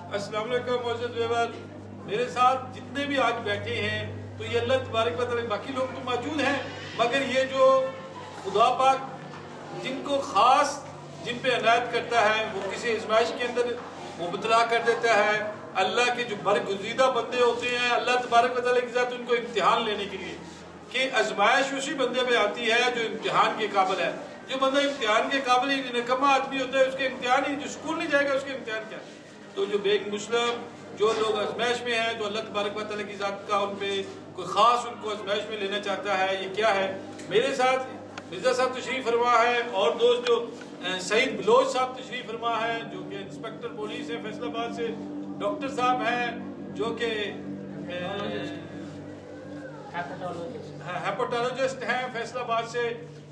अस्सलाम वालेकुम मोअज़्ज़ज़ व्यूअर, मेरे साथ जितने भी आज बैठे हैं तो ये अल्लाह तबारक व तआला, बाकी लोग तो मौजूद हैं, मगर ये जो खुदा पाक जिनको ख़ास जिन पे इनायत करता है वो किसी आज़माइश के अंदर मुबतला कर देता है। अल्लाह के जो बरगुज़ीदा बंदे होते हैं, अल्लाह तबारक व तआला के साथ उनको इम्तिहान लेने के लिए कि आज़माइश उसी बंदे पे आती है जो इम्तिहान के काबिल है। जो बंदा इम्तिहान के काबिल ही निकम्मा आदमी होता है उसके इम्तिहान ही, जो स्कूल नहीं जाएगा उसके इम्तिहान क्या। तो जो बेग मुस्लिम जो लोग आज़माइश में हैं तो अल्लाह तबारक व तआला की ज़ात का उन पे कोई ख़ास उनको आज़माइश में लेना चाहता है, ये क्या है। मेरे साथ मिर्ज़ा साहब तशरीफ़ फरमा है और दोस्त जो सईद बलोच साहब तशरीफ़ फरमा है जो कि इंस्पेक्टर पुलिस है फैसलाबाद से, डॉक्टर साहब हैं जो कि हेपेटोलॉजिस्ट हैं फैसलाबाद से,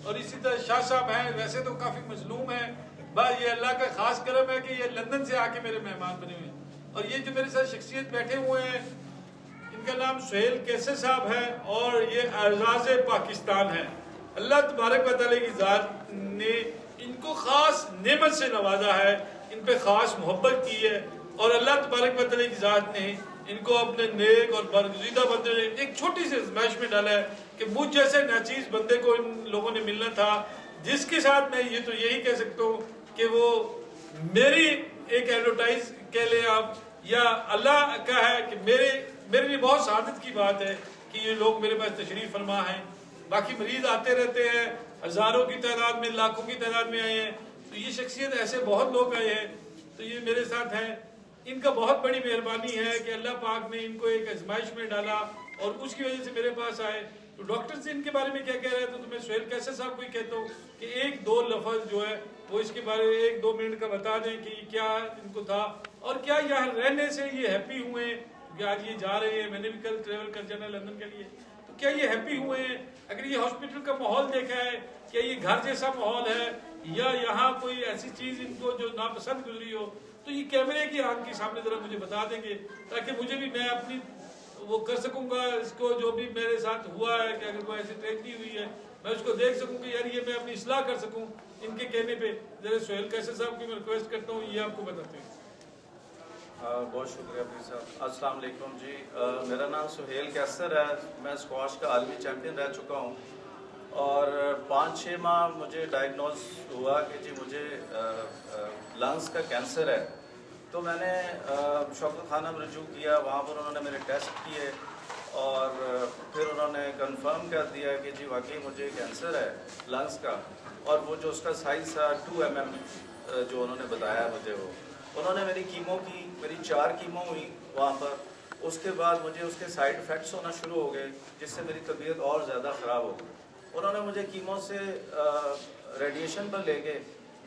और इसी तरह शाह साहब हैं, वैसे तो काफ़ी मजलूम हैं, बस ये अल्लाह का ख़ास करम है कि ये लंदन से आके मेरे मेहमान बने हुए हैं। और ये जो मेरे साथ शख्सियत बैठे हुए हैं इनका नाम सुहेल कैसर साहब है और ये एजाज़ पाकिस्तान है। अल्लाह तबारक व तआला की ज़ात ने इनको ख़ास नेमत से नवाजा है, इन पे ख़ास मोहब्बत की है और अल्लाह तबारक व तआला की ज़ात ने इनको अपने नेक और बरगुज़ीदा बंदे ने एक छोटी सी आज़माइश में डाला है कि मुझ जैसे नाचीज़ बंदे को इन लोगों ने मिलना था, जिसके साथ मैं ये तो यही कह सकता हूँ कि वो मेरी एक एडवर्टाइज कह ले आप, या अल्लाह का है कि मेरे लिए बहुत सादत की बात है कि ये लोग मेरे पास तशरीफ़ फरमा हैं। बाकी मरीज़ आते रहते हैं, हज़ारों की तादाद में, लाखों की तादाद में आए हैं, तो ये शख्सियत ऐसे बहुत लोग आए हैं तो ये मेरे साथ हैं। इनका बहुत बड़ी मेहरबानी है कि अल्लाह पाक ने इनको एक आजमाइश में डाला और उसकी वजह से मेरे पास आए। तो डॉक्टर से इनके बारे में क्या कह रहे थे तो मैं सुहेल कैसर साहब को ही कहता हूँ कि एक दो लफ्ज़ जो है वो इसके बारे में 1-2 मिनट का बता दें कि क्या इनको था और क्या यहाँ रहने से ये हैप्पी हुए हैं कि आज ये जा रहे हैं। मैंने भी कल ट्रेवल कर जाना लंदन के लिए, तो क्या ये हैप्पी हुए हैं? अगर ये हॉस्पिटल का माहौल देखा है, क्या ये घर जैसा माहौल है या यहाँ कोई ऐसी चीज़ इनको जो नापसंद गुजरी हो, तो ये कैमरे की आंख के सामने ज़रा मुझे बता देंगे ताकि मुझे भी मैं अपनी वो कर सकूँगा इसको जो भी मेरे साथ हुआ है कि अगर कोई ऐसी ट्रेजेडी हुई है मैं उसको देख सकूँ कि यार ये मैं अपनी इस्लाह कर सकूँ इनके कहने पे। जरा सुहेल कैसर साहब की मैं रिक्वेस्ट करता हूँ ये आपको बताते हैं। बहुत शुक्रिया पीर साहब। अस्सलाम वालेकुम जी, मेरा नाम सुहेल कैसर है, मैं स्क्वाश का आलमी चैम्पियन रह चुका हूँ और 5-6 माह मुझे डायग्नोज हुआ कि जी मुझे लंग्स का कैंसर है। तो मैंने शौकत खाना में रजू किया, वहाँ पर उन्होंने मेरे टेस्ट किए और फिर उन्होंने कंफर्म कर दिया कि जी वाकई मुझे कैंसर है लंग्स का। और वो जो उसका साइज़ था 2 mm जो उन्होंने बताया मुझे, वो उन्होंने मेरी कीमो की, मेरी 4 कीमो हुई वहाँ पर। उसके बाद मुझे उसके साइड इफ़ेक्ट्स होना शुरू हो गए जिससे मेरी तबीयत और ज़्यादा ख़राब हो गई। उन्होंने मुझे कीमो से रेडिएशन पर ले गए,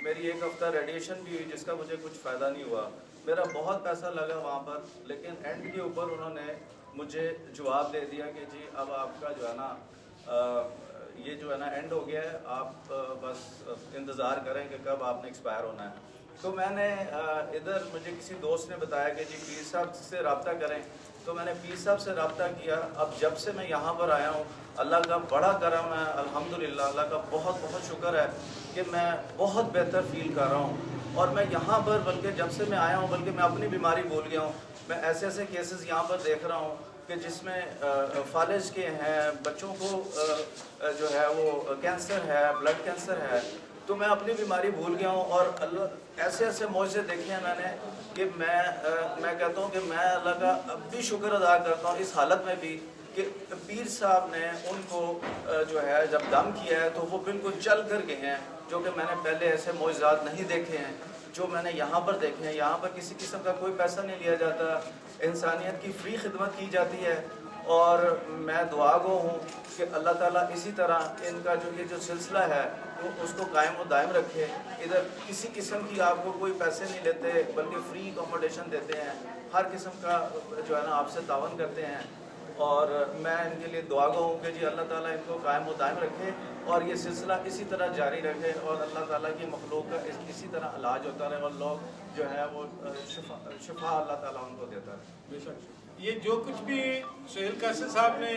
मेरी 1 हफ़्ता रेडिएशन भी हुई जिसका मुझे कुछ फ़ायदा नहीं हुआ, मेरा बहुत पैसा लगा वहाँ पर। लेकिन एंड के ऊपर उन्होंने मुझे जवाब दे दिया कि जी अब आपका जो है ना ये जो है ना एंड हो गया है, आप बस इंतज़ार करें कि कब आपने एक्सपायर होना है। तो मैंने इधर मुझे किसी दोस्त ने बताया कि जी पीर साहब से रब्ता करें, तो मैंने पीर साहब से रब्ता किया। अब जब से मैं यहाँ पर आया हूँ अल्लाह का बड़ा करम है, अल्हम्दुलिल्लाह, अल्लाह का बहुत बहुत शुक्र है कि मैं बहुत बेहतर फील कर रहा हूँ। और मैं यहाँ पर बल्कि जब से मैं आया हूँ बल्कि मैं अपनी बीमारी भूल गया हूँ। मैं ऐसे ऐसे केसेस यहाँ पर देख रहा हूँ कि जिसमें फालिज के हैं, बच्चों को जो है वो कैंसर है, ब्लड कैंसर है, तो मैं अपनी बीमारी भूल गया हूँ। और अल्लाह ऐसे ऐसे मौजे देखे हैं मैंने कि मैं कहता हूँ कि मैं अल्लाह का अब भी शुक्र अदा करता हूँ इस हालत में भी कि पीर साहब ने उनको जो है जब दम किया है तो वो बिल्कुल चल कर गए हैं, जो कि मैंने पहले ऐसे मौजज़ात नहीं देखे हैं जो मैंने यहाँ पर देखे हैं। यहाँ पर किसी किस्म का कोई पैसा नहीं लिया जाता, इंसानियत की फ्री खिदमत की जाती है। और मैं दुआ गो हूँ कि अल्लाह ताला इसी तरह इनका जो ये जो सिलसिला है वो उसको कायम व दायम रखे। इधर किसी किस्म की आपको कोई पैसे नहीं लेते बल्कि फ्री अकोमोडेशन देते हैं, हर किस्म का जो है ना आपसे तावन करते हैं। और मैं इनके लिए दुआ गो हूँ कि जी अल्लाह ताला इनको कायम व दायम रखे और ये सिलसिला इसी तरह जारी रखे और अल्लाह ताला की मखलूक का इसी तरह इलाज होता रहे और लोग जो है वो शिफा अल्लाह ताला उनको देता है। बेशक ये जो कुछ भी सुहेल कैसर साहब ने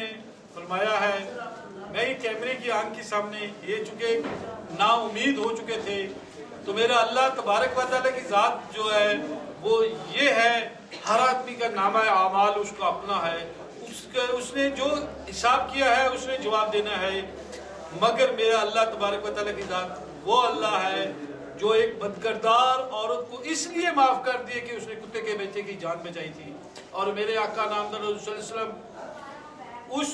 फरमाया है, मैं ये कैमरे की आंख के सामने ये चूँकि नाउम्मीद हो चुके थे, तो मेरा अल्लाह तबारक व तआला की ज़ात जो है वो ये है हर आदमी का नामा आमाल उसका अपना है, उसने जो हिसाब किया है उसने जवाब देना है। मगर मेरा अल्लाह तबारक व तआला की ज़ात वो अल्लाह है जो एक बदकिरदार औरत को इसलिए माफ़ कर दिए कि उसने कुत्ते के बच्चे की जान बचाई थी। और मेरे आका नामदार रसूल सल्लल्लाहु अलैहि वसल्लम उस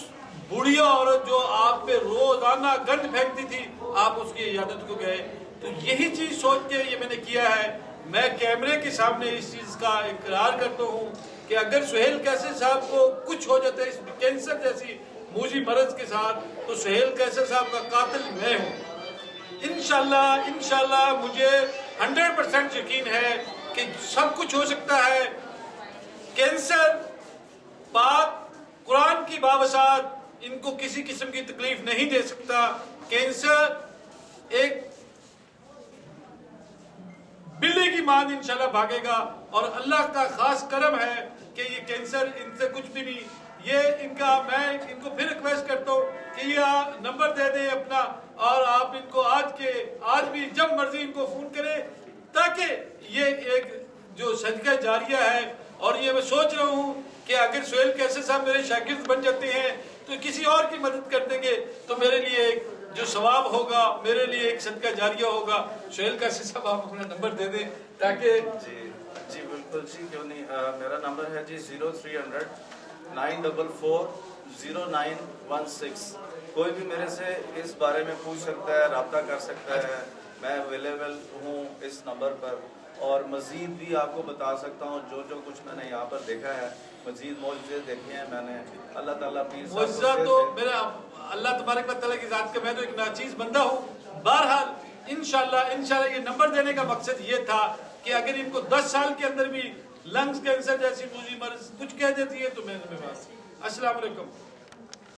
बुढ़िया औरत जो आप पे रोजाना गंद फेंकती थी, आप उसकी इजाजत को गए। तो यही चीज सोच के ये मैंने किया है। मैं कैमरे के सामने इस चीज का इकरार करता हूँ कि अगर सुहेल कैसर साहब को कुछ हो जाता है इस कैंसर जैसी मूजी मरज के साथ, तो सुहेल कैसर साहब का कातिल मैं हूँ। इंशाल्लाह मुझे 100% यकीन है कि सब कुछ हो सकता है। कैंसर पाक कुरान की बावसात इनको किसी किस्म की तकलीफ नहीं दे सकता। कैंसर एक बिल्ली की मान इंशाल्लाह भागेगा और अल्लाह का खास करम है कि ये कैंसर इनसे कुछ भी नहीं। ये इनका मैं इनको फिर रिक्वेस्ट करता हूँ कि ये नंबर दे दें अपना, और आप इनको आज भी जब मर्जी इनको फोन करें, ताकि ये एक जो सदका जारिया है। और ये मैं सोच रहा हूँ कि अगर सुहेल कैसर साहब मेरे शागिर्द बन जाते हैं तो किसी और की मदद कर देंगे, तो मेरे लिए एक जो सवाब होगा, मेरे लिए एक सदका जारिया होगा। सुहेल कैसर साहब आप अपना नंबर दे दें ताकि जी बिल्कुल जी, क्यों नहीं। मेरा नंबर है जी 0300 944 0916। कोई भी मेरे से इस बारे में पूछ सकता है, रब्ता कर सकता है, मैं अवेलेबल हूँ इस नंबर पर। और मज़ीद भी आपको बता सकता हूँ जो कुछ मैंने यहाँ पर देखा है, मज़ीद मौजज़े देखे हैं मैंने। अल्लाह ताला पीर मुआज़्ज़ा तो मेरा अल्लाह तबारक व तआला की ज़ात का, मैं तो एक नाचीज़ बंदा हूँ। बहरहाल इंशाल्लाह ये नंबर देने का मकसद ये था कि अगर इनको 10 साल के अंदर भी लंग्स कैंसर जैसी मूजी मर्ज कुछ कह देती है तो मैं जिम्मेवार। अस्सलाम वालेकुम।